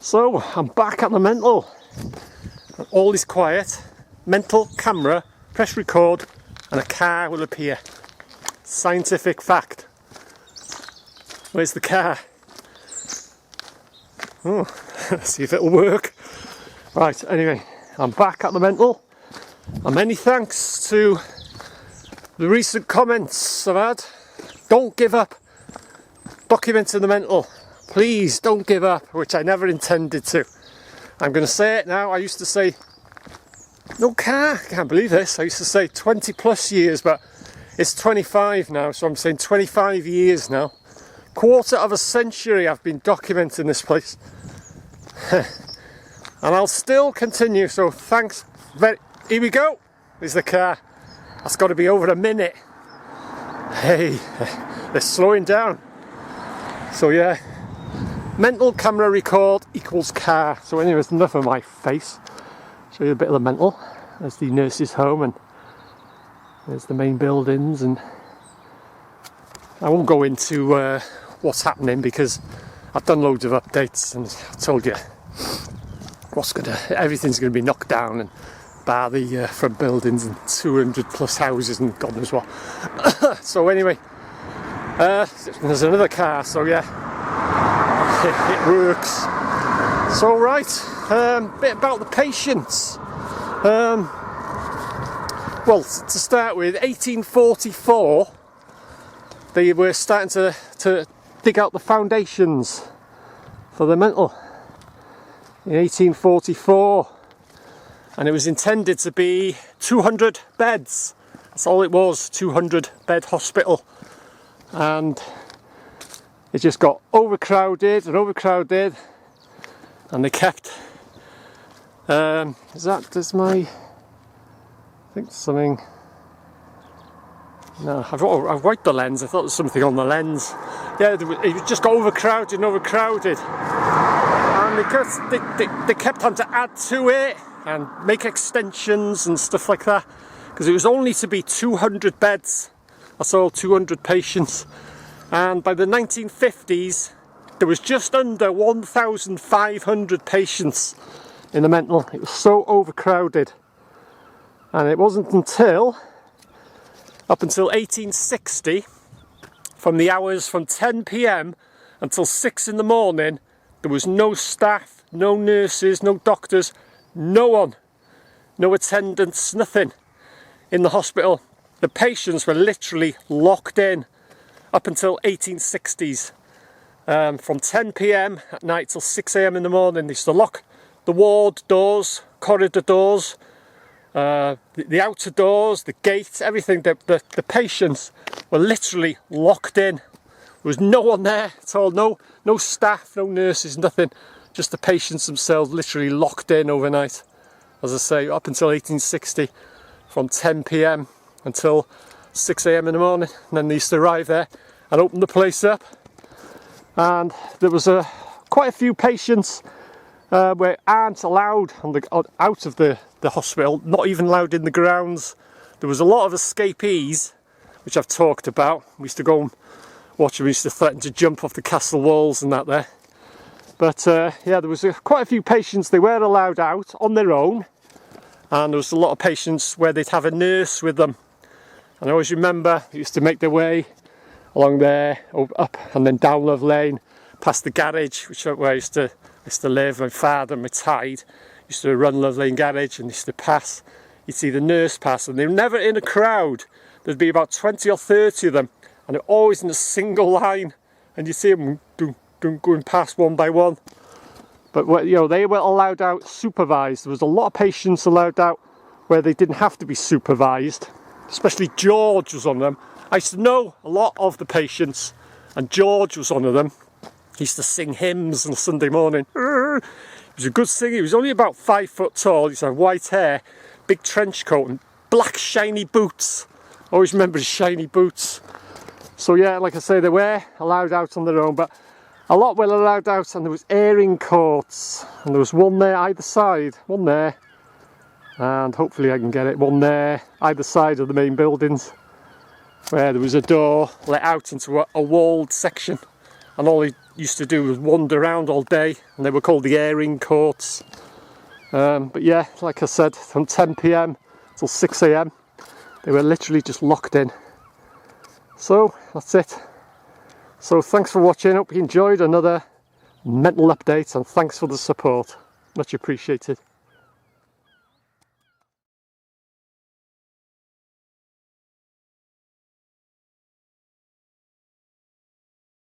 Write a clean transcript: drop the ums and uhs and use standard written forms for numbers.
So I'm back at the mental. All is quiet. Mental, camera, press record, and a car will appear. Scientific fact. Where's the car? Oh, let's see if it'll work. Right, anyway, I'm back at the mental. And many thanks to the recent comments I've had. Don't give up. Documenting the mental. Please don't give up, which I never intended to. I'm going to say it now. I used to say, no car, I can't believe this. I used to say 20 plus years, but it's 25 now, so I'm saying 25 years now. Quarter of a century I've been documenting this place. And I'll still continue, so thanks. Here we go. There's the car. That's got to be over a minute. Hey, they're slowing down. So yeah. Mental, camera, record equals car. So anyways, enough of my face. Show you a bit of the mental. There's the nurse's home and there's the main buildings, and I won't go into what's happening because I've done loads of updates and I told you everything's gonna be knocked down, and bar the front buildings and 200 plus houses and God knows what. So anyway, there's another car, so yeah. It works. So right, bit about the patients. Well, to start with, 1844, they were starting to dig out the foundations for the mental. In 1844, and it was intended to be 200 beds. That's all it was, 200 bed hospital, and it just got overcrowded, and they kept. I think something. No, I've wiped the lens. I thought there was something on the lens. Yeah, it just got overcrowded, and they kept on to add to it and make extensions and stuff like that, because it was only to be 200 beds. That's all, 200 patients. And by the 1950s, there was just under 1,500 patients in the mental. It was so overcrowded. And it wasn't up until 1860, from the hours from 10 p.m. until 6 in the morning, there was no staff, no nurses, no doctors, no one, no attendants, nothing in the hospital. The patients were literally locked in. Up until 1860s, from 10 p.m. at night till 6 a.m. in the morning, they used to lock the ward doors, corridor doors, the outer doors, the gates, everything. The patients were literally locked in. There was no one there at all, no staff, no nurses, nothing. Just the patients themselves literally locked in overnight. As I say, up until 1860, from 10 p.m. until 6 a.m. in the morning, and then they used to arrive there and open the place up. And there was quite a few patients where aren't allowed out of the hospital, not even allowed in the grounds. There was a lot of escapees, which I've talked about. We used to go and watch them. We used to threaten to jump off the castle walls and that there. But yeah, there was quite a few patients. They were allowed out on their own, and there was a lot of patients where they'd have a nurse with them. And I always remember they used to make their way along there, up and then down Love Lane, past the garage, where I used to live. My father retired, used to run Love Lane garage, and used to pass. You'd see the nurse pass, and they were never in a crowd. There'd be about 20 or 30 of them, and they're always in a single line, and you see them going past one by one. But they were allowed out supervised. There was a lot of patients allowed out where they didn't have to be supervised. Especially George was one of them. I used to know a lot of the patients, and George was one of them. He used to sing hymns on Sunday morning. He was a good singer. He was only about 5 foot tall. He used to have white hair, big trench coat, and black shiny boots. I always remember his shiny boots. So yeah, like I say, they were allowed out on their own, but a lot were allowed out, and there was airing courts, and there was one there either side, one there. And hopefully I can get it, one there either side of the main buildings, where there was a door let out into a walled section, and all he used to do was wander around all day, and they were called the airing courts. But yeah, like I said, from 10 PM till 6 AM they were literally just locked in. So that's it. So thanks for watching, hope you enjoyed another mental update, and thanks for the support, much appreciated.